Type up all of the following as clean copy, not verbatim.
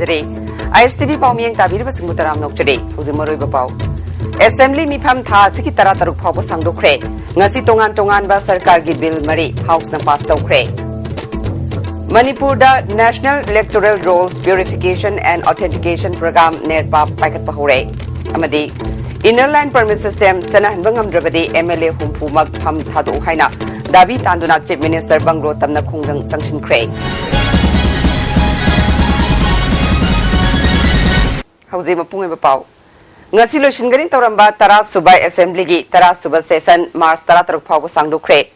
Nojade, ISTV Paumiang Tabirba Simutaram Nojade, Uzimoroiba Pau. Assembly Mipam Tha Siki Tarataruk Papa Sangdokre, Nasi Tongan Tongan Ba Sarkar Gi Bill Mari, House na Pass Tokre. Manipur da National Electoral Rolls Purification and Authentication Program NERPA Packet Pahore. Amadi, Inner Line Permit System, Tanahan Bangam Dravadi, MLA Humpumak Pam Thadu Haina, David Tanduna Chief Minister Bangro Tamna Kungang Sanction Cray. Hausi Mapunga Pau. Ngasilo Shingarin Toramba Tara Subai Assembly Gi Tara Suba Session Mars Tarataruk Pau Sangdo Cray.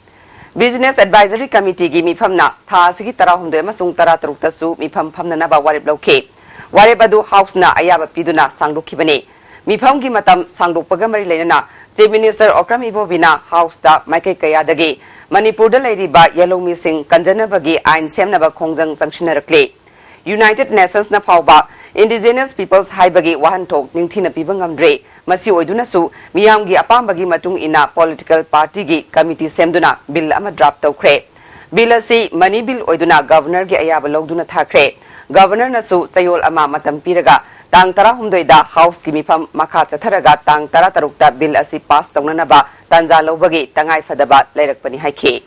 Business Advisory Committee Gi Mipamna, Tasiki Tara Hunde Masung Tarataruk Tasu, Mipam Pamna Ba Warib Loke. Waribadu House na Ayaba Piduna Sangdo Kibane. Mipam Gi Matam Sangdo Pagamari Lena, Chief Minister Okram Ibovina, House da Maike Kayadagi, Manipur da Lady Ba Yellow Missing, Kanjanabagi, Ain Semnaba Kongzang Sanctioner Clay. United Nations na Pauba, Indigenous Peoples Haibagi Wahantok, Ningtina Pibangam Dre, Masi Oidunasu, Miyamgi Apambagi Matung ina Political Party Gi Committee Semduna, Bill Ama Drop Tokre. Bill Si, Mani Bill Oiduna, Governor Gi Ayaba Logduna Thakre. Governor Nasu, Tayol Ama Matam Piraga, Tang Tara Humdoida, House Kimipam Makata Taraga, Tang Tara Tarukta, Bill Asi Pass Tonganaba, Tanza Lobagi, Tangai Fadabat, Lerak Pani Haike.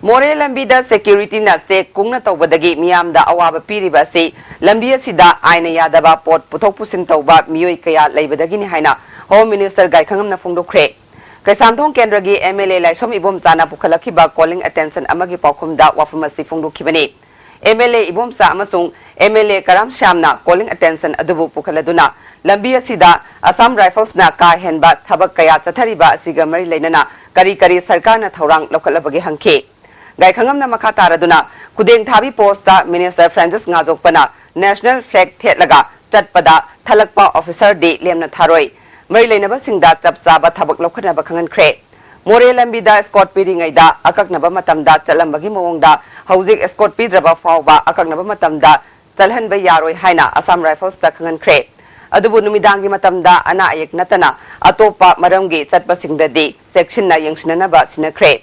More Lambida Security na se Kungna Tobadagi, Miam da Awaba Piriba se, Lambia Sida, Aina Yadaba, Port Putopusin Toba, Mui Kaya, Labadagini Haina, Home Minister Gaikangam na Fundo Cray. Kasantong Kendragi, MLA Laisom Ibom Sana Pukalakiba, calling attention Amagi Pokum da Wafamasi Fundo Kibane. MLA Ibom Sa Amasung, MLA Karam Shamna, calling attention Adubu Pukaladuna, Lambia Sida, Assam Rifles na Kahenba, Tabak Kaya Satariba, Sigamari Lenana, Kari Kari Sarkana Taurang, Lokalabagi Hanke. Gaikangam na makataraduna, Kudeng Tabi Posta, Minister Francis Ngazokpana, National Flag Tetlaga, Chatpada, Talakpa Officer De Lemna Tharoi, Marilenaba Singda, Chapsaba Tabak Lokanaba Kangan Kre. More Lambida, Escort Piding Aida, Akaknaba Matamda, Chalambagi Mongda, Housing Escort Pidraba Fauba, Akaknaba Matamda, Talhan Bayaroi Haina, Assam Rifles Takangan Kre. Adubu Numidangi Matamda, Ana Ayek Natana, Atopa Maramgi, Chatpa Singda De, Section na Yangshinanaba Sinakre.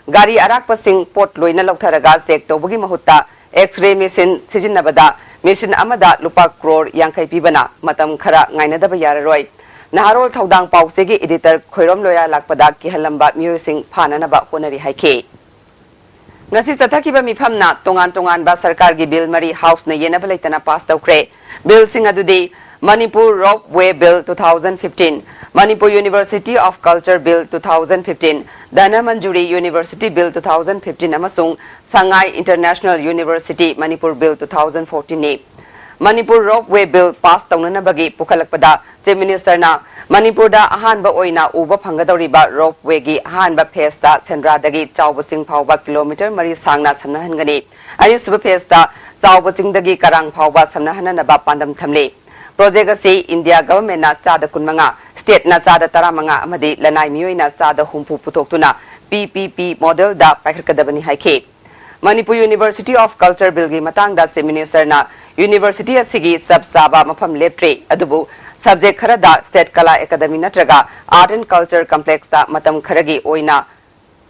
Gari arak pasing port loina loktaraga sek tobagi mahutta X-ray machine sijinabada machine amada lupa crore yangkai pibana matam khara ngainadaba yararoi naharol thaudang pausegi editor khoirom loya lakpada ki halamba musing phananaba honari haike ngasi sathakiba miphamna tongan ba sarkar gi bill mari house na yenaba leitana pass tawkre bill sing adudi Manipur Roadway Bill 2015, Manipur University of Culture Bill 2015, Dana Manjuri University Bill 2015 amasung Shanghai International University Manipur Bill 2014 ni. Manipur Roadway Bill pass taunana bagi pukalakpada Chief Minister na Manipur da ahanba oina uba phangadoriba roadway gi ahanba phase da Sendradagi chawbasing phawba kilometer mari sangna samnahan gani. Ani suba phase da chawbasing dagi karang phawba samnahan na ba pandam thamle. Project asi India government na sada kunmanga, state na sada taramanga amadi lanai miyoi na sada humpu putoktuna PPP model da paikadabani haike. Manipur University of Culture Bill gi matang da se minister na University asigi sab saba mafam leptre adubu subject khara da State Kala Academy natraga Art and Culture Complex da matam kharagi oina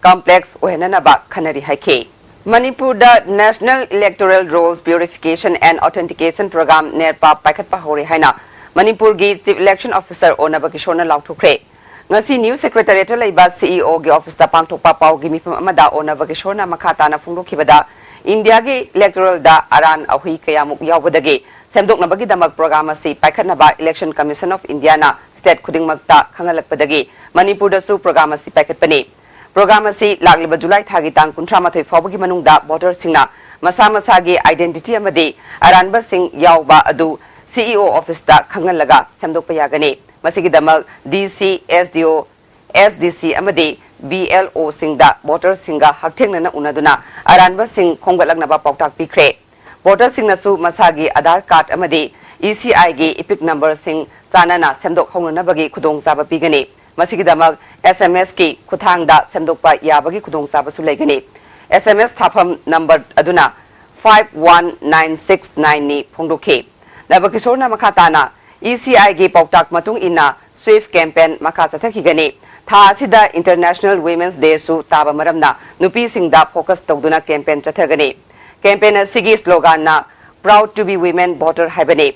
complex ohenana ba khanari haike. Manipur da National Electoral Rolls Purification and Authentication Program NERPA Packet Pahori Haina Manipur gi Chief Election Officer Onaba Kishona Lautukre Ngasi New Secretariat Laiba CEO gi Office da Pangtokpa Pau gi Mipam Amada Onaba Kishona Makata na Fungdo Kibada India gi Electoral da Aran Ahui Kayamuk Yawbadagi Semdok Nabagi Damak Program si Packet Naba Election Commission of India na State Kuding Magta Kangalakpadagi Manipur da Su Program si Packet Pani Program si lagliba July thagitang kuntramathoi fawbagi manungda voter singna masa masagi identity amadi aranba sing yawba adu CEO office da khangalaga semdokpa yagani masigi damal DC SDO SDC amadi BLO singda voter singa hakthengna na unaduna aranba sing khongalagnaba pautak pikre voter singna su masagi Aadhaar card amadi ECI gi epic number sing sanana semdok hongnana bagi khudong saba pigani Masigidamag SMS ki kuthangda semdokpa yabagi kudong sabasu legani. SMS thapam number aduna 51969 ni phongdoke. Nabakisona makatana ECI gi pautak matung ina Swift campaign makasathaki gani. Tha asida International Women's Day su taba maramna nupi singda focus tawduna campaign chathagani. Campaign asigi slogan na proud to be women voter haibani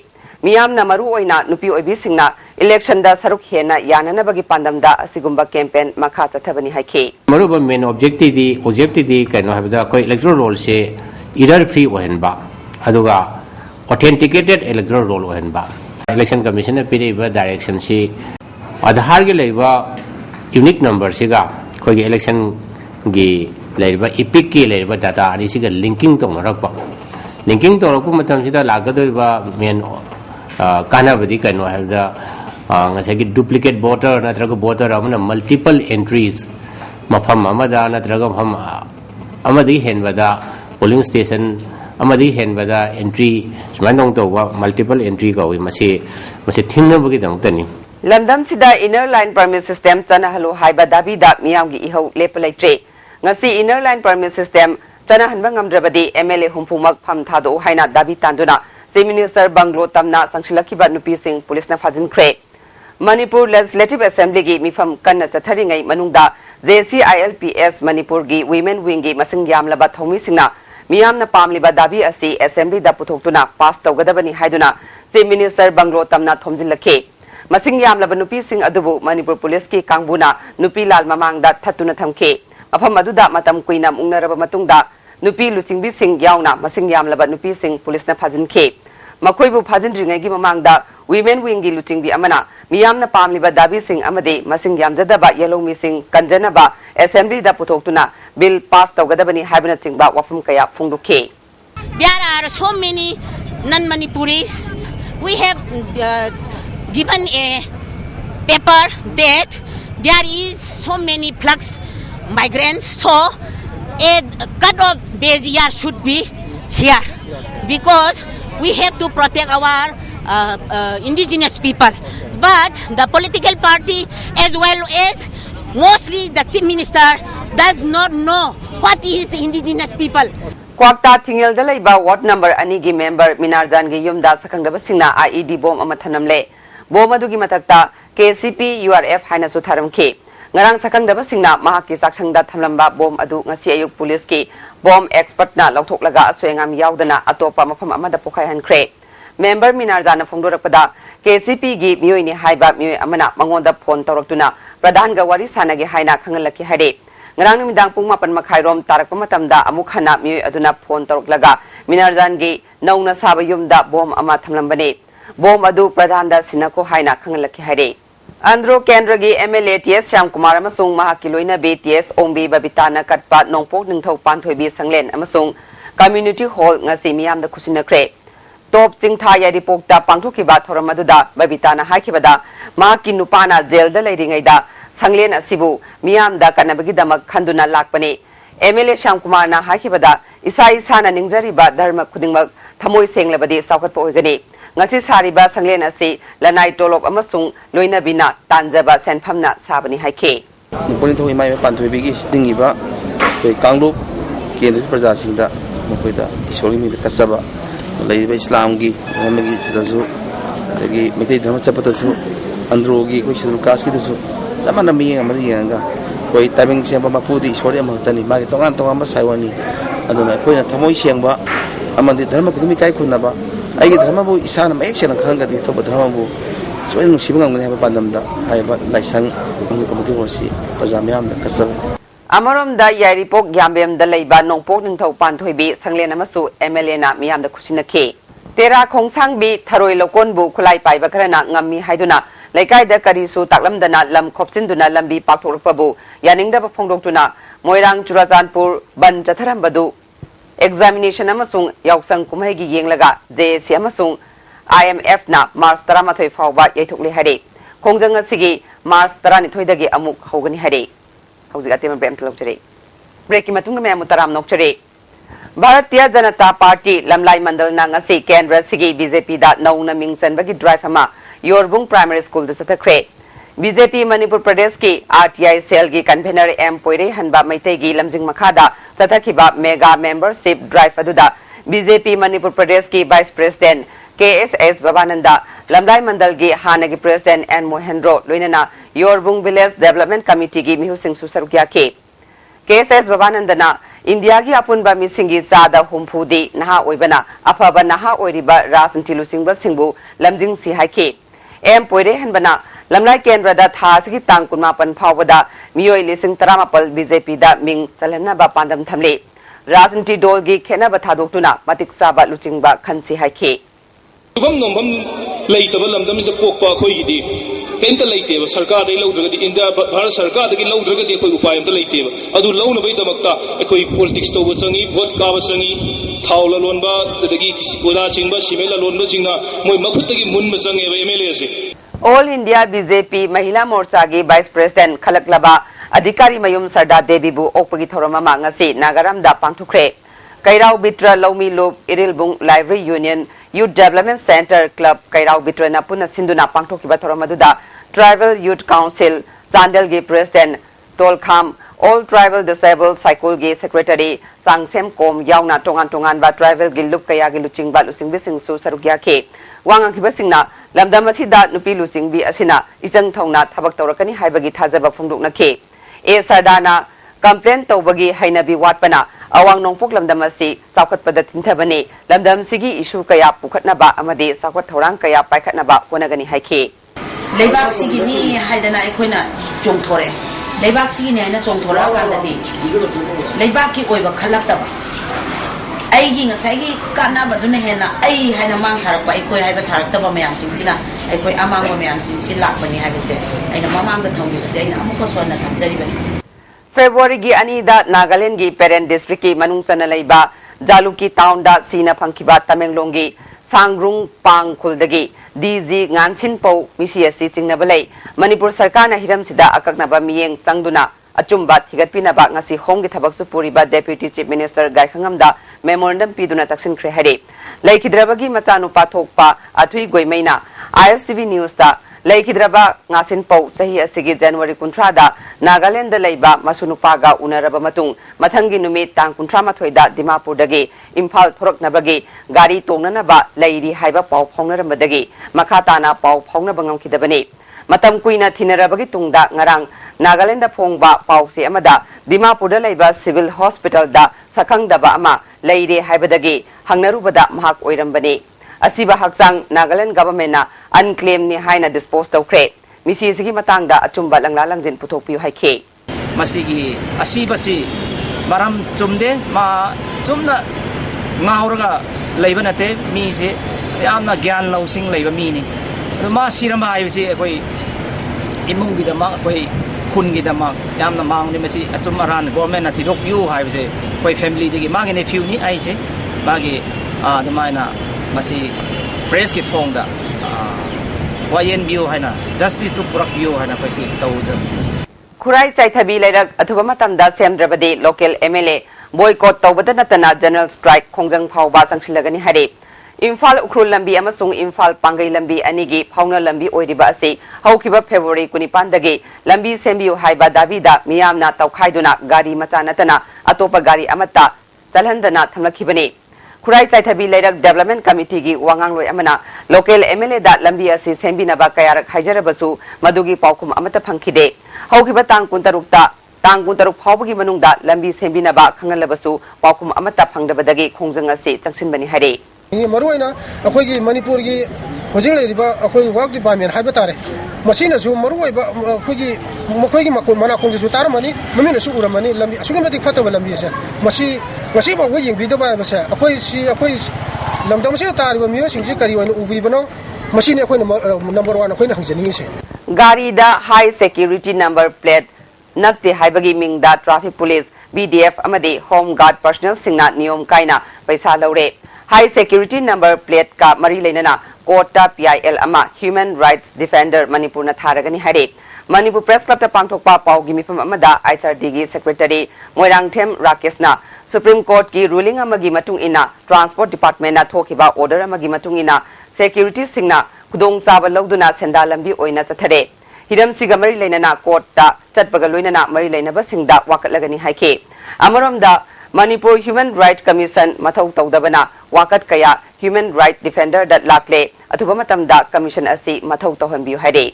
miyam na maru oina nupi oibi singna election da saruk hena yanana bagi pandam da asigumba campaign makha chathabani haike maru ba main objective di kaino habida koi electoral roll se error free ohenba aduga authenticated electoral roll ohenba election commission na piri ba direction si Aadhaar ge leiba unique number siga koi election gi leiba epic ki leiba data ani siga linking to marakpa linking to rakpu matam sida lagadoi main kana badi kaino habda ngasagi duplicate voter natraga voter amana multiple entries mafam amada natraga mafam amadi henbada polling station amadi henbada entry smanong to multiple entry ko mase thingna bagi dangtani Lamdam sida inner line permit system chana halu haiba dabi da miyam gi ihau lepalaitre ngasi inner line permit system chana hanba ngamdrabadi MLA humpumak pham thado haina dabi tanduna Chief Minister Banglo tamna sangsilakiba nupi sing police na phajin khre Manipur Legislative Assembly gi mifam kanna chathari ngai manungda JCILPS Manipur gi women wing gi masing yamlaba thomi singna miyam na pamliba dabi asi assembly da puthokuna pass tawgadabani haiduna Chief Minister Banglo tamna thomjilakhe masing yamlaba nupi sing adubu Manipur Police ki kangbuna nupi lal mamangda thatuna thamkhe afam aduda matam kuina mungnaraba matungda nupi lusingbi sing yauna masing yamlaba nupi sing police na phajinke makoibu phajindringai gi mamangda women wing gi lutingbi amana miyamna pamliba dabi sing amade masing yamjadaba yellow missing kanjanaba assembly da puthokuna bill pass tawgadabani habina tingba wafum kaya phungdukhe There are so many non-Manipuris. We have given a paper that there is so many flux migrants, so a cut-off base year should be here because we have to protect our indigenous people. But the political party as well as mostly the chief minister does not know what is the indigenous people. Kwakta Tingel Dalaiba Ward number Anigi member Minarjan gi yumda sakangdaba singna IED bomb amathanamle bom adugi matakta KCP URF haina su tharamkhe ngarang sakangdaba singna mahaki saksangda thamlamba bom adu ngasi ayuk police ki bomb expert na lauthoklaga aswengam yaudana atopa mafam amada pokhai hankhre member Minarjan na phongdorakpada KCP gi miyoi ni haiba miyoi amana mangonda phone tawraktuna pradhan ga wari sanagi haina khangalaki hade ngarang nimidang pung 8:30 rom tarakpa matamda amuk hana miyoi aduna phone tawraklaga Minarjan gi nauna saba yumda bom ama thamlambani bom adu pradhan da sinako haina khangalaki hade Andhra Kendra gi MLA TS Shyamkumar amasung mahaki loina BTS Ombi Babitana katpa nongpok ningthau panthoibi sanglen amasung community hall ngasi miyam da khusinakre top chingtha yari pokta pangthokiba thoramadda Babitana hakibada mahaki nupana jail da leiringai da sanglen asibu miyam da kanabagi damak khanduna lakpani MLA Shyamkumar na hakibada isai sana ningjariba dharma khudingmak thamoi senglabadi saukatpa oigani ngasi sariba sanglen asi lanai tolop amasung loina bina tanjaba senphamna sabani haike Manipuri thoi mai panthoi bigi dingiba koi kanglup kendra praja singda mokoida isori mi kasaba leiba islam gi namagi sidasu dagi mitai dharma chapatasu andro gi koi sidul kas ki dasu samana mi ngamari yanga koi timing semba mapudi isori amhtani magi tongan tongan saiwani aduna koi na thamoi sengba amandi dharma kudumi kai khunaba aigi dharma bu isana mek chena khanga di to dharma bu soin sibang ngani ha pandamda haiba laisang ngi komiti hosi pajamyam da kasab amarom da yari pok yambem da leiba nongpok ningthau panthoibi sanglen amasu MLA na miyam da khusinakhe tera khongsang bi tharoi lokon bu khulai paiba kharana ngammi haiduna laikai da kari su taklamdana lam khopsinduna lambi pakthorakpabu yaningda ba phongdoktuna moirang churajanpur ban chatharambadu examination amasung yausang kumai gi yenglaga JC amasung IMF na Mars 13 fawba yaithokle hare khongjang asigi Mars 13 dagi amuk hogani hare haujiga tema bem thlokjare break ki matung me mutaram nokjare Bharatiya Janata Party lamlai mandal na ngasi Kendra sigi BJP da nauna mingsan bagi drive ama Yorbung Primary School da sathakre BJP Manipur Pradesh ki RTI cell ki convener M Poire hanba maitai gi lamjing makhada sathakiba mega membership drive aduda BJP Manipur Pradesh ki Vice President KSS Babananda lamdai mandal gi hanagi President N Mohendro loinana Yorbung Village Development Committee gi mihusing susarukya ke KSS Babananda na India की अपुनबा मिसिंगी चादा हुमफुदी नहा ओइबना अफबा नहा ओइरिबा राजनीति लुसिंगबा सिंगबु लमजिंग सी हाइके M पोइरे हनबना लमलाई केंद्र दा थासगी तांग कुनमापन फावदा मियोय लिसिंग तरामापल BJP दा Ming चलहनबा पांडम थमले राजनीति दल की खेनबा थादोक्तुना मतिक चाबा लुचिंगबा खनसी हाइके सुबम नोमम लेइतबा लमदम से पोकपा खोइगिदी केंता लेइतेबा सरकार दे लौद्रगदी इंडिया भारत सरकार दे लौद्रगदी कोई उपाय अमता लेइतेबा अदु लौनबई दमकता कोई पॉलिटिक्स तौबा चंगी वोट काबा चंगी थाव ललोनबा दगी कोला चिंगबा सिमेला लोनबा चिंगना मोय मखुतगी मुनबा चंगेबा एमएलए से all India BJP Mahila Morcha की वाइस प्रेसिडेंट खलकलबा अधिकारी मयुम सरदा देवीबु ओपगी थोरममा ngasi नागारामदा पांथुखरे कैराव बिट्र लौमी लोब इरिलबुंग library union youth development centre club Keirao Bitra ना पुना सिंधुना पांथोखिबा थोरमदुदा ट्राइबल यूथ काउंसिल चांदेल के president Tolkham all tribal disable cycle के सेक्रेटरी सांगसेम कोम यावना टोंगान टोंगान बा ट्राइबल के लुप कया के लुचिंगबा लुसिंगबिसिंगसु सरुकिया के वांगाखिबसिंगना लमदम असिदा नुपी लुसिंगबी असिना इजंग थौना थबक तौरकनी हाइबगी थाजबा फोंदोकनखे ए सरदाना कंप्लेन तौबगी हैनबी वाटपना अवांग नोंपोक लमदम असि सावखतपद थिंथबने लमदम सिगी इशू कया पुखतनबा अमदे सावखत थौरांग कया पाइखतनबा होनगनी हाइखे लेबाक सिगिनी हाइदना अखोइना चोंथोरे लेबाक सिगिनी हाइना चोंथोरा गांददी लेबाक की ओइबा खलक्तबा अइगी ngसाइगी कानाबदुना हेना अइ हाइना मांग थारकबा अखोइ हाइबा थारक्तबा मयाम सिंसिना अखोइ अमांगबा मयाम सिंसि लाकबनी हाइबसे अइना ममांगदा थौबिबसे अइना अमुको सोना थमजरिबसे फेब्रुआरी की अनीदा नागालैंड की पेरेंट डिस्ट्रिक्ट की मनुंगचना लेबा जालुकी टाउन दा सीना फंखिबा तमेंगलोंग की सांगरुंग पांग खुलदगी डीजी गानसिन पौ मिसी असि चिंगनबलै मणिपुर सरकार ना हिरम सिदा अककनबा मियेंग संगदुना अचुम्बा थिगतपिनबा ngasi होंगी थबकसु पुरिबा डेप्यूटी चीफ मिनिस्टर गायखंगमदा मेमोरेंडम पिदुना तक्सिनख्रे हरे लैखिद्रबगी मचानुपा थोकपा अथुई गोइमैना ISTV न्यूज दा लैखिद्रबा ngasin पौ चाही असिगी जनवरी 19 दा नागालैंड लैबा मसुनुपागा उनरबा मतुंग मथंगी नुमित तांग 19 दा दिमापुर दगे इम्फाल थोरकनबगे गाड़ी तोंगनबा लैरी हाइबा पाउ फौनरमदगे मखाताना पाउ फौनबा ngamkhidabane matam kuina thinarabagi tungda ngarang Nagaland फोंगबा पाउसे अमदा दिमापुर लैबा सिविल हॉस्पिटल दा सखंगदबा अमा लैरे हाइबदगे हंगनरुबदा महक ओइरंबने असिबा हक्सांग नागालैंड गवर्नमेंट अनक्लेम नि हाइना डिस्पोज तौख्रे मिसिसिगी मतंगदा अचुम्बा लंगला लंजिन पुथोकपियु हाइखे मसिगी असिबसि मरम चुमदे मा Chumna ngaurga leiba nate mi se yamna gyan lawsing leiba mi ni मा सिरम हाइबसे अखोइ इमुंगी दमा अखोइ खुनगी दमा यामना मांगने मसी अचुम अरान गवर्नमेंट नथि रोकपियु हाइबसे कोइ फैमिली दगी मागे ने फ्यू नि आइसे मागे दमाइना मसी प्रेस के थोंगदा वायन बियो हैना जस्टिस टु पुरकपियु हैना पैसे तौज खुराई चाइथबी लेरक अथुबा मतमदा सेमद्रबदे लोकल एमएलए बॉयकॉट तौबदा नतना जनरल स्ट्राइक खोंजंग फावबा संगसिलगनी हरे इम्फाल उख्रुल लंबी अमसुंग इम्फाल पांगई लंबी अनिगी फाउना लंबी ओइरिबा असे हौखिबा फेब्रुआरी 19 दगे लंबी सेम्बियु हाइबा दाबीदा मियामना तौखाइदुना गाड़ी मचा नतना अतोपा गाड़ी अमता चलहंदना थमलखिबने खुराई चाइथबी लेरक डेवलपमेंट कमिटी की वांगांगलोय अमना लोकल एमएलए दा लंबी असे सेम्बिनबा कयारक हाइजरबसु मदुगी पाउखुम अमता फंखिदे हौखिबा तांग 13 फावबगी मनुंगदा लंबी सेम्बिनबा खंगलबसु पाउखुम अमता फंगदबदगे खोंजंग असे चंगसिनबनी हरे मरुआइना अखोइगी मणिपुर की होजिंग लेरिबा अखोइ वर्क डिपार्टमेंट हाइबा तारे मसिनसु मरुआइबा अखोइगी मखोइगी मकोन मनाकोंगिसु तारमनि ममिनसु उरमनि लंबी असुगे मति फतबा लंबी से मसि मसि बाव यिंबिदबा बसे अखोइ लमदमसे तारिबा मियो सिंगसि करि वनि उबिबनो मसिने अखोइना नंबर 1 अखोइना हंजनिंगिसे गाड़ी दा हाई सिक्योरिटी नंबर प्लेट नक्ति हाइबगी मिंगदा ट्रैफिक पुलिस BDF अमदे होम गार्ड पर्सनल सिंगना नियम काइना पैसा लौरे हाई सिक्योरिटी नंबर प्लेट का मरी लेना कोर्टा PIL अमा ह्यूमन राइट्स डिफेंडर मणिपुर थारगनी हरे मणिपुर प्रेस क्लब पांथोकपा पाउगी मिफम अमदा HRD की सेक्रेटरी मोइरांगथेम राकेशना सुप्रीम कोर्ट की रूलिंग अमगी मतुंग इना ट्रांसपोर्ट डिपार्टमेंट ना थोखिबा ऑर्डर अमगी मतुंग इना सिक्योरिटी सिंगना खुदोंग चाबा लौदुना सेंदा लंबी ओइना चथरे हिरम सिगा मरी लेना कोर्टा चटपगा लोइना मरी लेनबा सिंगदा वाकटलगनी हाइखे अमरोमदा मणिपुर ह्यूमन राइट कमीशन मथौ तौदबना वाकट कया ह्यूमन राइट डिफेंडर दा लाकले अथुबा मतमदा कमीशन असि मथौ तौहनबियु हरे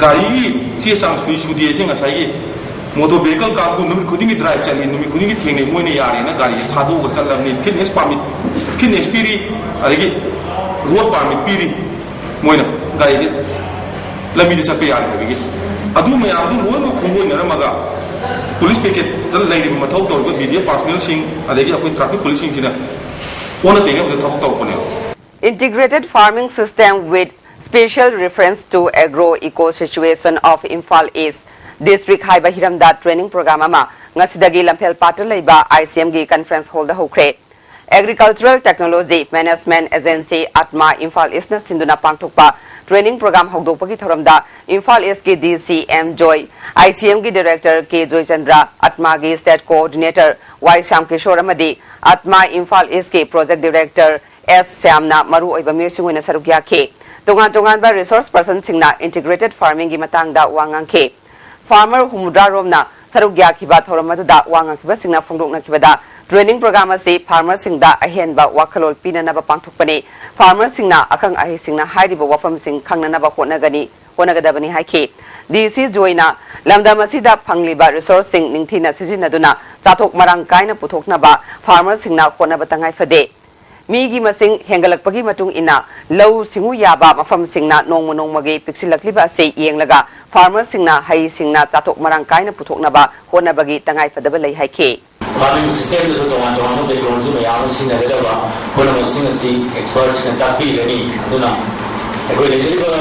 गाड़ी चे सांग सुई सुदी से ngसाई motor vehicle ka ku numi khuding drive chali numi khuding theng moi ne yare na gari thadu ga chalam ni fitness piri adagi road permit piri moi na gari lambi de sakpe yare bigi adu me adu moi mo khungoi na maga police picket dal lai ri mathau tor go media personnel sing adagi akoi traffic police sing sina ona tene ga thak tor pone Integrated farming system with special reference to agro-eco situation of Imphal East District Haiba Hiramda training program ama ngasidagi lampel patra leiba ICM gi conference hall da hokre Agricultural Technology Management Agency Atma Imphal East na sinduna pangthokpa training program hokdokpagi thoramda Imphal East ki DCM Joy ICM gi director K Joy Chandra Atma gi state coordinator Y Sham Kishore amadi Atma Imphal East ki project director S Samna maru oiba mirsingwina sarugya ke tongan ba resource person singna integrated farming gi matangda wangang ke farmer humudra romna sarugya khiba thoramadu da wangang khiba singna phongdokna khibada training program ase farmer singda ahen ba wakalol pinana ba pangthokpani farmer singna akang ahi singna hairiba wafam sing khangnana ba honagadabani haike DC joina lamda masida phangliba resource sing ningthina sijinaduna chathok marang kaina puthokna ba farmer singna honaba tangai fade Migi masing hengalakpagi matung ina lau singu yaba mafam singna nongmagi piksilakliba se yenglaga farmer singna hai singna chatok marang kaina puthokna ba honabagi tangai fadaba lei haike farming system so to technology me yaw sin na ba honam sing si experts kan ta pi ni duna ko legible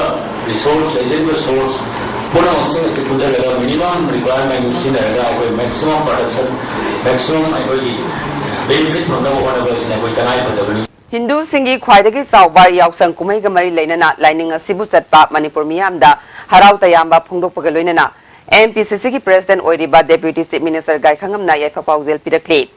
resource source honam sing si kunja la minimum requirement sin na ko maximum production maximum Hindu singi khwaidagi sawba yausang kumai ga mari leinana lining asibu chatpa Manipur miyamda harau tayamba phungdokpaga loinana MPCC ki president oiriba deputy chief minister gai khangamna yaifa paujel pirakli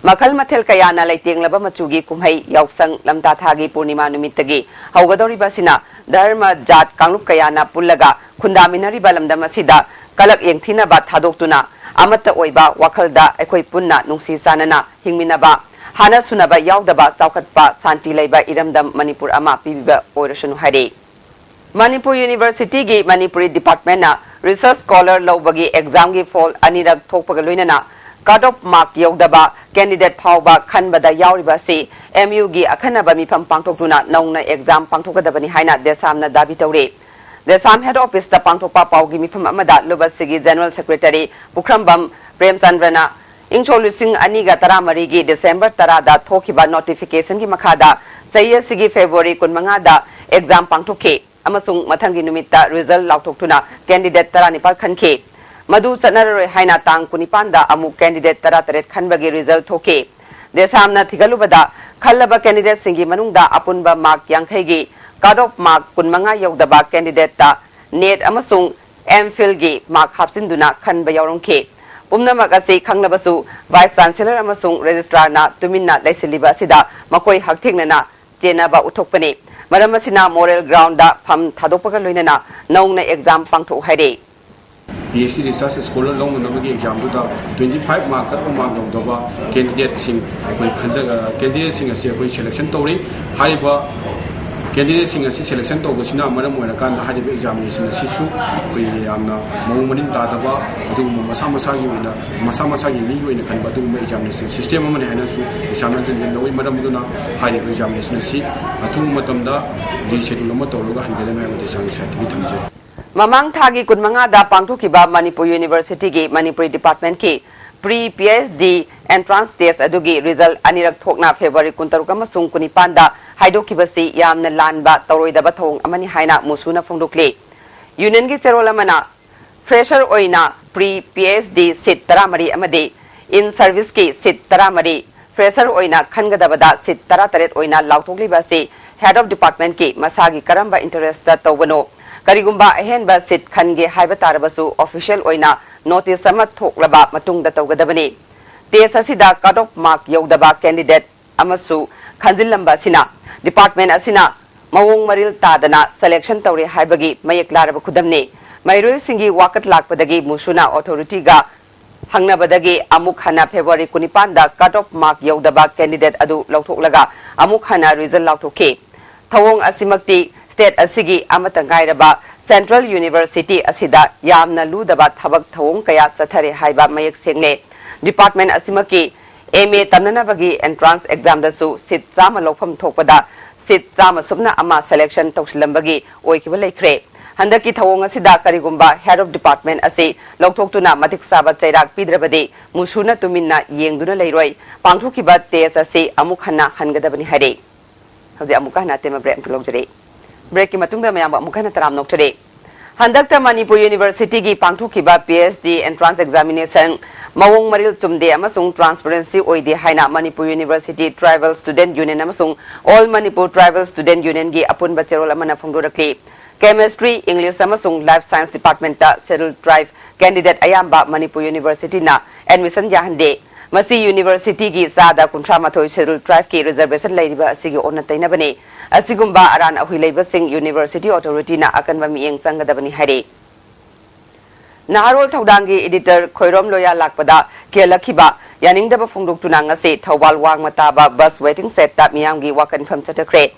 makhal mathel kayana laitinglaba machugi kumhai yausang lamta thagi purnima numitagi haugadoriba sina dharma jat kanglup kayana pullaga khundaminari balamda masida kalak yengthina ba thadoktuna amata oiba wakhalda ekhoi punna nungsi sanana hingminaba hana sunaba yaudaba saukhatpa santi leiba iramdam Manipur ama pibiba oirasanu hare Manipur University gi Manipuri department na research scholar lobagi exam gi fall anirak thokpaga loinana cut off mark yaudaba candidate phawba khanbada yauriba se MU gi akhanaba mifam pangthoktuna naungna exam pangthokadabani haina desamna dabi tawre Desam head office da pangthokpa paugi mifam amada lobasigi general secretary Pukhrambam Premchandrana Incholusing aniga taramari gi December tarada thokiba notification gi makhada sayasigi February kunmanga da exam pangthoke amasung mathangi numitta result lauthoktuna candidate taranipal khanke madu chanaroi haina tang kunipan da amu candidate tarat khanbagi result thoke desamna thigalubada khallaba candidate singi manungda apunba mark yankhai gi cut off mark kunmanga yaudaba candidate ta net amasung MPhil gi mark hapsinduna khanba yaurongke umnamak ase khanglabasu vice chancellor amasung registrar na tuminna laisiliba sida makoi haktheknana jenaba uthokpani maram asina moral ground da pham thadokpaga loinana naungna exam pangtho haire PhD research scholar long namagi exam da 25 mark kat mark yawdaba candidate sing akoi khanjaga candidate sing ase akoi selection tawri hariba candidate sing ase selection tawbasina maram oina kan hariba examination asisu akoi yamna mawmanin dadaba adu masa gi mi oina kan badu examination system amane hanasu examination loi maram duna hariba examination asi athum matamda di schedule ma tawroga hangele ma amade sang certificate thamje Mamang thagi kunmanga da pangthokiba Manipur University gi Manipuri department ki pre-PhD entrance test adugi result anirak thokna February 13 amasung 19 da haidokibasi yamna lanba toroidaba thong amani haina musuna phongdokle union gi cherolamana fresher oina pre-PhD seat taramari amade in service ki seat taramari fresher oina khangadabada seat tarat oina lautoklibasi head of department ki masagi karamba interest ta tawbano Karigumba ahenba sit khange haiba tarabasu official oina notice ama thoklaba matungda tawgadabani test asida cut off mark yaudaba candidate amasu khanjillamba sina department asina mawong maril tadana selection tawre haibagi mayek laraba khudamne mairoi singi wakat lakpadagi musuna authority ga hangnabadagi amuk hana February 19 da cut off mark yaudaba candidate adu lauthoklaga amuk hana result lauthoke thawong asimakti state asigi amata gairaba Central University asida yamna ludaba thabak thawong kaya sathare haiba mayek sengne department asimaki MA tamnanabagi entrance exam dasu sit chama lokpham thokpada sit chama subna ama selection tawsilambagi oikiba leikre handaki thawong asida karigumba head of department asi lokthokuna matik saba chairak pidrabadi musuna tuminna yengduna leiroi pangthokiba test asi amuk hana hangadabani hare hauji amuka hana tema break logjare break ki matungda mayam amuk hana taram nokchare handakta Manipuri University gi pangthokiba PhD entrance examination Mawong Maril Chumde amasung transparency oide haina Manipur University Tribal Student Union amasung All Manipur Tribal Student Union gi apun bacherol amana phongdorakli Chemistry English amasung Life Science Department ta Scheduled Tribe candidate ayamba Manipur University na admission yahande masi University gi sada kuntra mathoi Scheduled Tribe ki reservation leiriba asigi onna tainabani asigumba aran ahui leiba sing University Authority na akanba mieng changadabani hare Naharol Thaudangi editor Khoirom Loya Lakpada Kelakhiba Yaningdaba Phongdok Tunanga se Thawal Wang Mataba bus waiting set ta miyamgi wakan pham chatakre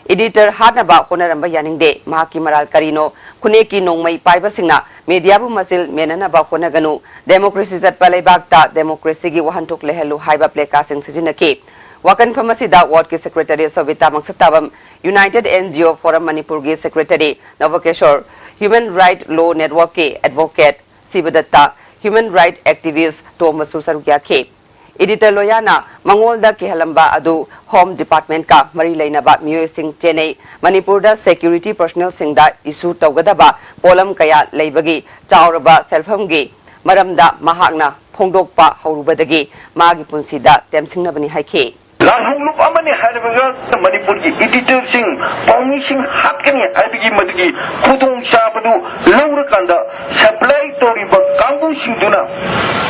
editor Hadnaba Honaramba Yaningde Mahaki Maral Karino Kuneki Nongmai Paiba Singna Mediabu Masil Menanaba Honaganu Democracy Zatpa Leibakta Democracy gi wahantok lehelu haiba pleka sing sijinaki wakan phamasida ward ki secretary Sovita Mangsatabam United NGO Forum Manipur gi secretary Navakeshwar Human Right Law Network ke advocate Sibadatta Human Right Activist Thomas Susarukya ke editor Loyana Mangolda ke halamba adu Home Department ka mari lainaba Myoy Singh Chennai Manipur da security personnel singda issue tawgadaba polam kaya leibagi chauraba selfam ge maramda mahakna phongdokpa horubadagi magi punsida temsingnabani haike Langhuluk amani harabaga Manipur ki editor sing Pawngi sing hatkani habigi madigi khudong sabadu lawrakanda supply toriba kangbu sing duna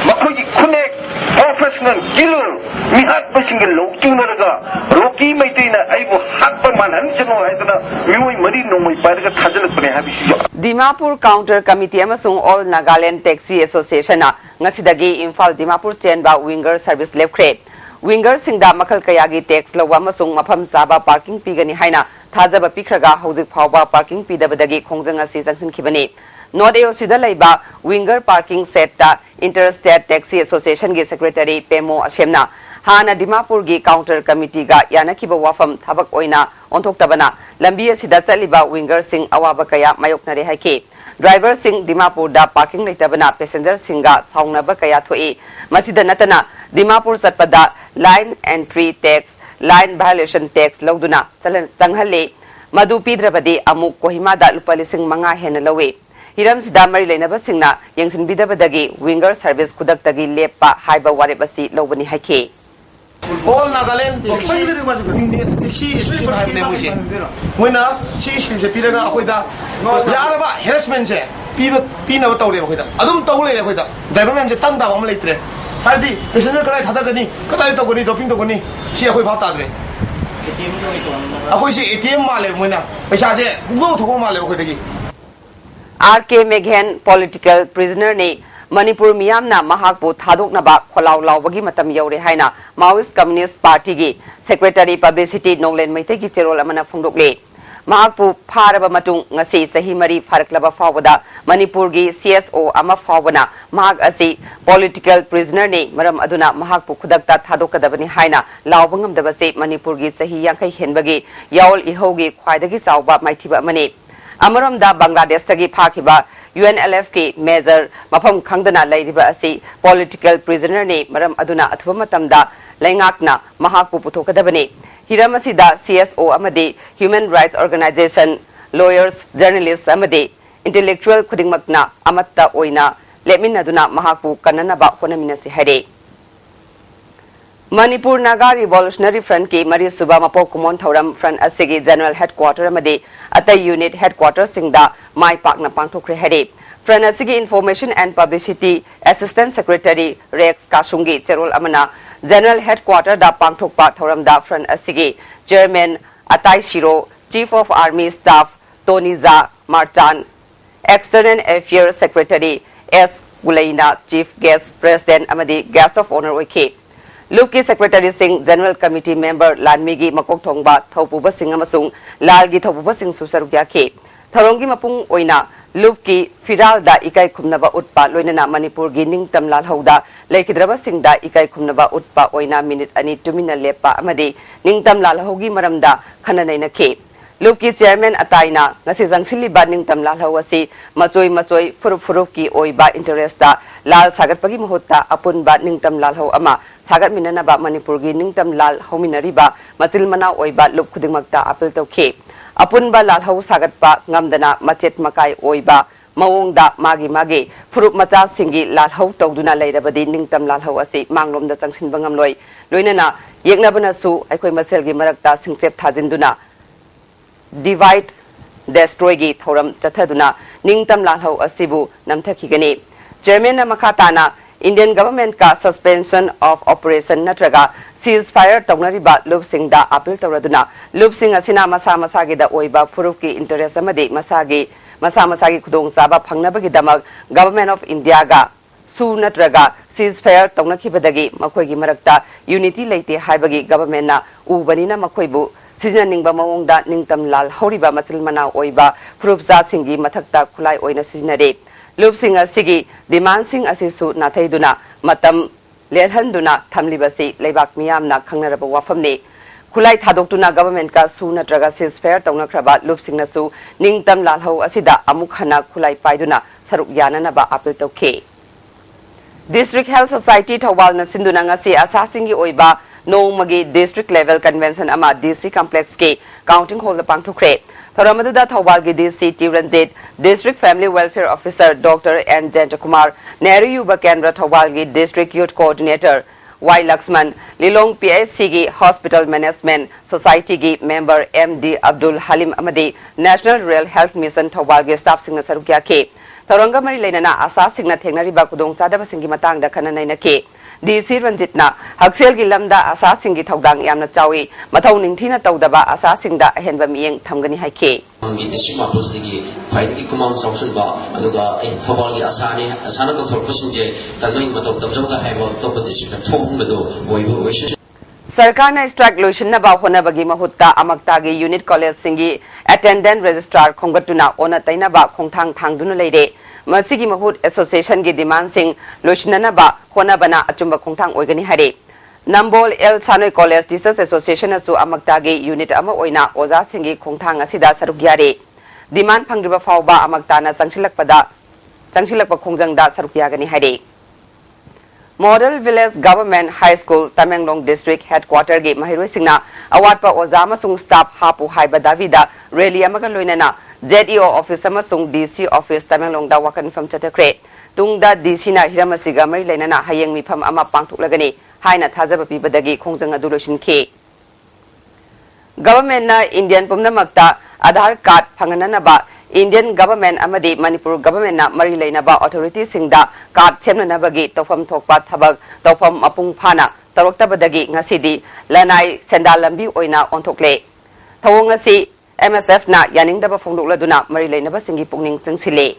makogi kunek professional killer mihat pasingil loktunaraga roki maitaina aibu hakpa manhan sino haidana mioi mari nomai paraga thajalakpane habisi Dimapur Counter Committee amasung All Nagaland Taxi Association na ngasidagi Imphal Dimapur Chenba Winger Service Lepkre Winger Singda Makal Kayagi Tax Lawa Masung Mapam Saba Parking Pigani Haina Thazaba Pikraga Hozik Pawba Parking Pidabadagi Kongjanga Season Kibani North Eosida Laiba Winger Parking Setta Interstate Taxi Association Gi Secretary Pemo Ashemna Hana Dimapur Gi Counter Committee Ga Yanakiba Wafam Thabak Oina Ontok Tabana Lambia Sida Saliba Winger Sing Awaba Kaya Mayoknare Haike Driver Sing Dimapur da Parking Laitabana Passenger Singa Saungnaba Kaya Thoi Masida Natana Dimapur Satpada Line Entry Tax, Line Violation Tax, Lauduna, Changhale, Madu Pidrabadi, Amuk, Kohimada, Lupalising Manga Henalawe. Hiram Sidamari Lenaba Singna, Yangsin Bidabadagi, Winger Service Kudaktagi Lepa, Haiba Waribasi, Lobani Hake. All Nagaland taxi scheme hai ne mujhe moina chi scheme se piraga akoida yaraba harassment se pina ba tawle akoida adum tawle ne akoida driver man se tang da am leitre hadi passenger kadai thadagani kadai tawgani dropping tawgani si akoi bhaw tadre akoi si ATM male moina paisa se go thogo male akoidagi RK Meghan political prisoner ne Manipur Miyamna Mahakpu Thadoknaba Kholau Laubagi Matam Yaure Haina Maoist Communist Party gi Secretary Publicity Nonglen Maitegi Cherol Amana Phongdokle Mahakpu Pharaba Matung ngasi sahi mari pharaklaba fawada Manipur gi CSO ama fawna mahak asi political prisoner ne maram aduna mahakpu khudakta thadokadabani haina laubangam dabase Manipur gi sahi yankai henbagi yaol ihogi khwaidagi sauba maithiba mani amaram da Bangladesh tagi phakiba UNLF ki major mafam khangdana lairiba asi political prisoner ne maram aduna athuba matamda laingakna mahakpu puthokadabani hiram asida CSO amadi human rights organization lawyers journalists amadi intellectual khudingmakna amatta oina leminaduna mahakpu kananaba honaminasi hare Manipur Naga Revolutionary Front ki Mari Suba Mapo Kumon Thoram Front asigi General Headquarter amadi Atay Unit Headquarters Singda Mai Pakna Pangthokre Hare Front asigi Information and Publicity Assistant Secretary Rex Kasungi Cherol Amana General Headquarter da Pangthokpa Thoram da Front asigi Chairman Atay Shiro Chief of Army Staff Tony Za Marchan External Affairs Secretary S Gulaina Chief Guest President amadi Guest of Honor Oike Luki Secretary Singh General Committee Member Lanmigi Makok Thongba Thopuba Singh amasung Lalgi Thopuba Singh Susarukya ke Tharongi mapung oina lupki firal da ikai khumnaba utpa loinana Manipur gi ningtam lalhauda leikidraba singda ikai khumnaba utpa oina minute ani tumina lepa amadi ningtam lalhaugi maramda khananaina ke lupki chairman ataina ngasi jangsili ba ningtam lalhau asi machoi furup ki oiba interest da lal sagat pagi mohota apunba ningtam lalhau ama sagat minana ba Manipur gi ningtam lal hominari ba machil mana oiba lup khudingmakta apel tawke apunba lalhau sagat pa ngamdana machet makai oiba mawongda magi furup macha singi lalhau tawduna leirabadi ningtam lalhau asi manglomda changsinba ngamloi loinana yeknabana su aikoi maselgi marakta singchep thajinduna divide destroy gi thoram chathaduna ningtam lalhau asibu namthakigani chairman na makhatana Indian government ka suspension of operation natraga ceasefire tawnariba lupsingda appeal tawraduna lupsing asina masa gi da oiba furup ki interest amadi masa khudong saba phangnabagi damak government of India ga su natraga ceasefire tawnakibadagi makoi gi marakta unity leite haibagi government na ubanina makoibu sijna ningba mawongda ningtam lal horiba machil mana oiba furup za singi mathakta khulai oina sijnare lupsing asigi demand sing asisu nathaiduna matam lelhanduna thamlibasi leibak miyamna khangnaraba wafamni khulai thadokuna government ka su natraga ceasefire tawnakhraba lupsing nasu ningtam lalhau asida amuk hana khulai paiduna saruk yananaba appeal tawke District Health Society Thawal na sinduna ngasi asasingi oiba nongmagi district level convention ama DC complex ke counting hall pangthukre Thoramaduda Thawal gi DC Tiranjit District Family Welfare Officer Dr. N. Jantakumar Nehru Yuba Kendra Thawal gi District Youth Coordinator Y. Laxman Lilong PSC gi Hospital Management Society gi member MD Abdul Halim Amadi National Rural Health Mission Thawal gi staff singna sarukya ke Thoranga mari leinana asa singna thengnari ba kudong sadaba singi matangda khananaina ke DC Ranjitna Haksel gi lamda asa singi thaudang yamna chawi mathau ningthina tawdaba asa singda ahenba miyeng thamgani haike district mapus digi faidagi kumang social ba aduga thobal gi asana to thorpusin je tanoi matau tamjoga haibo to district thong bedo oibo oish Sarkar na strike lotion na ba hona bagi mahutta amakta gi unit college singi attendant registrar khongatuna ona taina ba khongthang thangduna leire Masigi Mahut Association gi demand sing loishnana ba hona bana achumba khongthang oigani hare Nambol El Sanoi College Teachers Association asu amakta gi unit ama oina oza singi khongthang asida saruk yare demand phangriba fawba amakta na changsilakpa khongjangda saruk yagani hare Model Village Government High School Tamenglong District Headquarter gi mahiroi singna awat pa oza masung staff hapu haiba davida rally amaga loinana ZEO office amasung DC office Tamenglong da wakan fam chatakre tungda DC na hiramasiga mari leinana hayeng mifam ama pangthuklagani haina thajaba pibadagi khongjang adu loisin ke government na Indian pumnamakta Aadhaar card phanganana ba Indian government amadi Manipur government na mari leinaba authority singda card chemna bagi tawfam thokpa thabak tawfam apung phana taroktabadagi ngasidi lanai sendal lambi oina onthokle thawong ngasi MSF na yaningdaba phongdokladuna mari leinaba singi pungning changsile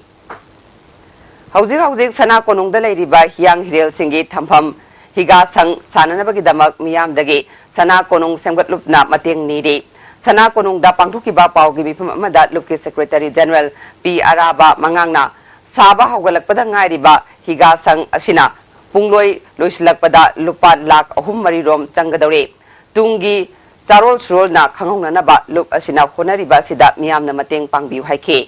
hauzik sana konungda leiriba hiyang hirel singi thampham higa sang sananabagi damak miyamdagi sana konung semgatlupna mateng niri sana konung da pangthukiba pawgi mifam amada lupki secretary general P Araba mangangna saba haugalakpada ngairiba higa sang asina pungloi loisilakpada lupa lakh 3 rom changadore tungi charol surol na khangongna ba lup asina khonariba sida miyamna mateng pangbiu haike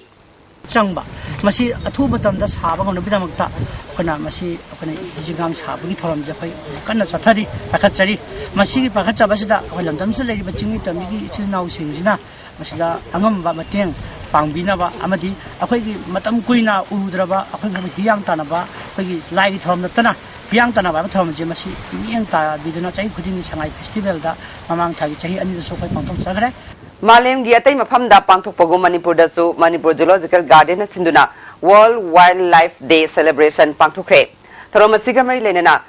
changba masi athu batamda saba ngona bidamakta kana masi kana jingam sabagi thoram je phai kana chathari pakachari masi pakachabasida holamdamse leiriba chingmi tamigi chinau singjina masida angamba mateng pangbina ba amadi akhoi matam kuina udraba akhoi hiyang tanaba akhoi lai thoram natana hiyang tanaba thoram je masi miyang ta biduna chai khuding sangai festival da mamang thagi chahi ani so khoi pangthok chagre Malem gi atai mafam da pangthokpago Manipur da su Manipur Zoological Garden sinduna World Wildlife Day celebration pangthokre tharomasiga mari lenana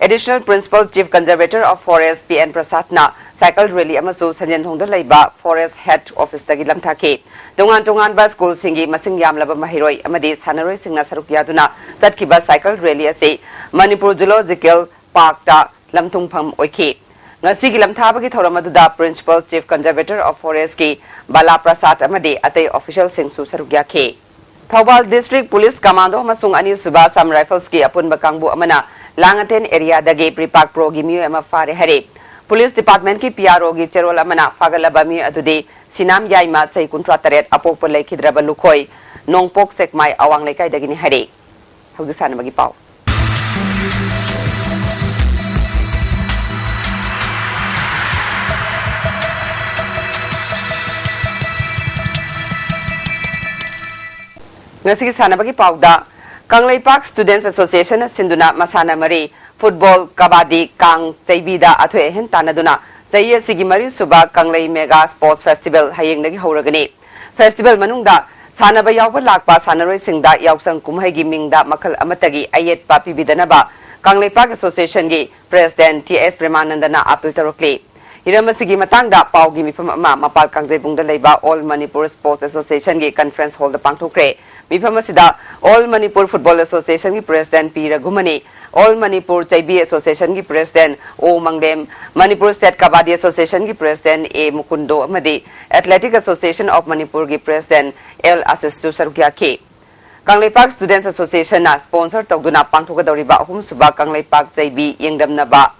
additional principal chief conservator of forest PN Prasad na cycle rally amasu sanjen thongda leiba forest head office dagi lamthake tongan ba school singi masing yamlaba mahiroi amadi sanaroi singna saruk yaduna tatkiba cycle rally ase Manipur Zoological Park ta lamthungpham oike ngasi gilam thabagi thoramadu principal chief conservator of forest ki Bala Prasad amadi atay official sing su sarugya ke Thawbal district police commando masung ani suba sam rifles ki apun bakangbu amana Langaten area dagi pripak pro gi miu ama fare hare police department ki PRO gi cherol amana fagalaba mi adudi sinam yaima sei kuntra taret apok polai khidraba lukhoi nongpok sekmai awang lekai dagini hare hauji sana bagi pau ngasi sana bagi pau da Kanglai Park Students Association sinduna masana mari football kabadi kang chaibida athoi hen tanaduna Zaya Sigi Mari Suba Kanglai Mega Sports Festival hayeng nagi hauragani festival manungda sanaba yawba lakpa sanaroi singda yawsang kumhai gi mingda makal amatagi ayet papi bidanaba Kanglai Park Association gi President TS Premanandana apil tarokli Hiramasigi matangda pau gi mifam ama mapal kangjai bungda leiba All Manipur Sports Association gi conference hall da pangthokre Mifamasida All Manipur Football Association ki President P. Ragumani, All Manipur Chaibi Association ki President O. Mangdem, Manipur State Kabaddi Association ki President A. Mukundo Amadi, Athletic Association of Manipur ki President L. Asistu Sarukya K. Kanglai Park Students Association na sponsor tawduna pangthokadawriba ahum suba Kanglai Park Chaibi yengdamnaba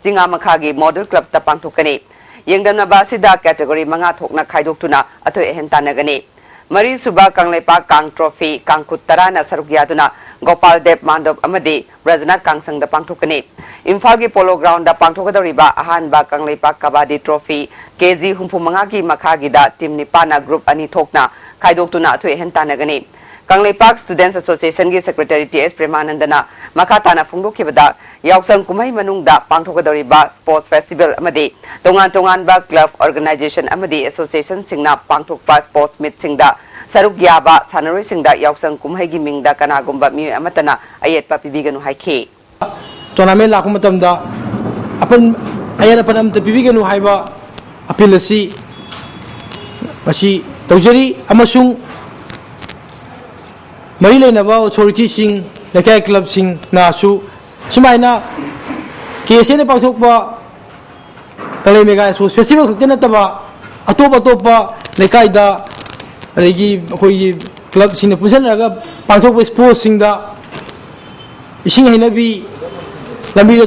Jinga Makhagi Model Club ta pangthokani. Yengdamnaba sida category manga thokna khaidoktuna athoi ehen tanagani. Mari Suba Kanglai Park Kang Trophy Kang Kuttara na Sarukyaduna Gopal Deb Mandop Amadi Rajana Kangsang da Pangthokani Imphal gi Polo Ground da Pangthokadoriba Ahanba Kanglai Park Kabaddi Trophy KG Humpumanga gi Makhagi da Team Nipana Group ani thokna khaidoktuna athoi hen tanagani Kanglai Park Students Association gi Secretary TS Premanandana Makhatana Phungdokhibada Yawsang Kumai Manungda Pangthokadoriba Sports Festival amadi tongan ba club organization amadi association singna pangthokpa sports meet singda saruk yaba sanaroi singda yawsang kumhai gi mingda kanagumba mi amatana ayet pa pibiganu haike tournament la kumatamda apan ayat apan am pibiganu haiba apilasi masi tawjari amasung mai leinaba authority sing lekai club sing na su sumaina kese ne pangthokpa Kanglai Mega Sports Festival khakte nataba atopa lekai da regi koi club sing ne pusan raga pangthokpa sports sing da ising hainabi lambi da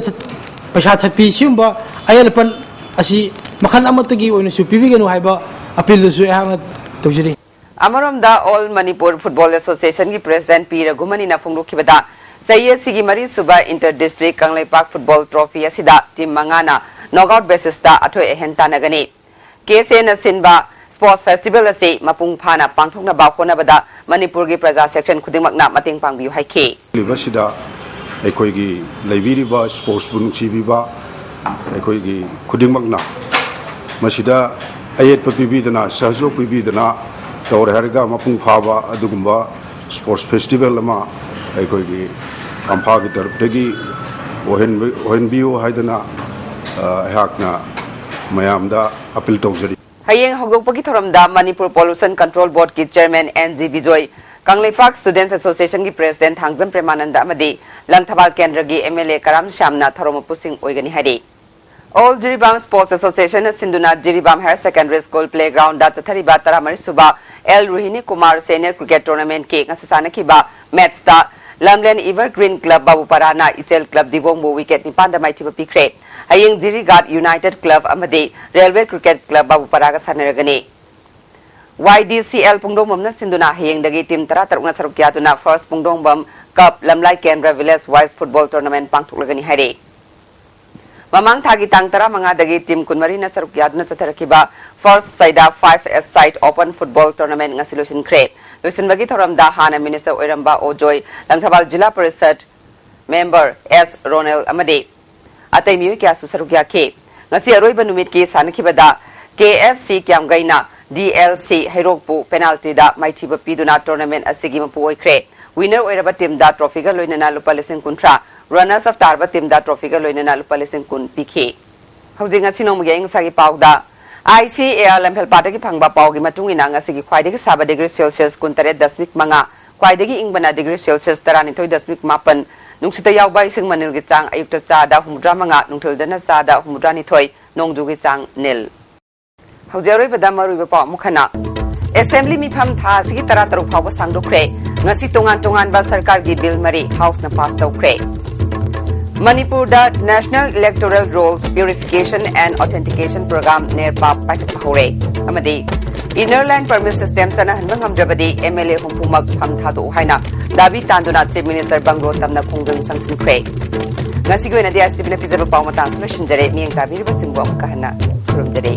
paisa thapi simba ayalpan asi makhan amatagi oinu su pibiganu haiba apil su ehang tawjiri Amaram da All Manipur Football Association ki President P. Ragumani na phungdokhibada Saye Sigi Mari Suba Inter District Kanglai Park Football Trophy asida team mangana knockout basis da athoi ehen tanagani kese na sinba sports festival ase mapung phana pangthokna ba khona bada Manipur gi praja section khudingmakna mating pangbiu haike libasida ekoi gi leibiri ba sports bun chibi ba ekoi gi khudingmakna masida ayet papibi dana sahjo pibi dana tawre harga mapung phaba adugumba sports festival ama ekoi gi ampha gi tarpdagi ohen biu haidana hakna mayamda appeal tawjari hayeng hogokpagi thoramda Manipur Pollution Control Board ki chairman NG Bijoy Kanglai Park Students Association ki president Thangjam Premananda amadi Langthabal Kendra gi MLA Karam Shamna Tharomapu Singh oigani hari All Jiribam Sports Association Sinduna Jiribam Higher Secondary School Playground da chathariba taramari suba L Ruhini Kumar Senior Cricket Tournament ki ngasasana kiba match da Lamlen Evergreen Club Babupara na Ichel Club Divongbu wicket ni panda mai thiba pikre hayeng Jirigat United Club amadi Railway Cricket Club Babupara ga sanaragani YDCL Pungdongbam na sinduna hayeng dagi team tara tarukna sarukyatuna first Pungdongbam Cup Lamlai Kendra Village Wise Football Tournament pangthuklagani hari Mamang thagi tang tara manga dagi team kunmari na sarukyatuna chatharakiba first Saida 5S site Open Football Tournament nga solution kre Lusin bagi thoramda hana Minister Oiramba Ojoy Langthabal Jila Parishad Member S Ronald Amade Atay miyo kya susarugya ke ngasi aroiba numit ki sanakibada KFC Kyamgaina DLC Hairokpu penalty da maithiba piduna tournament asigi mapu oikre winner oiraba team da trophy ga loinana lupa lising kuntra runners of tarba team da trophy ga loinana lupa lising kun PK hojing asino mugeng sagi pawda ICAL Lamphel Pata ki phangba pawgi matungina ngasigi khwaidagi saba degree Celsius 38.5 khwaidagi ingbana degree Celsius 32.8 नुंसिता यावबा इसिंग Manil गी चांग अयुक्ता चादा हुमुद्रा मंगा नुंथुलदना चादा हुमुद्रा निथोय नोंजु गी चांग निल हौजेरोय बदा मरुइबा पाव मुखना assembly मिफम था सिगी तरा तरुक फावबा सांगदोख्रे ngasi tongan ba sarkar gi bill mari house na pass tawkre Manipur da National Electoral Rolls Purification and Authentication Program nerpa patak hore amadi Inner Line Permit System tana hanbang hamjabadi MLA humpumak pham thadu haina dabi tanduna Chief Minister Bangro tamna khungdun sangsin khre ngasi goina dia ISTV na pizaba pawma tan solution jare miyang tabiri ba singbo kahana from jare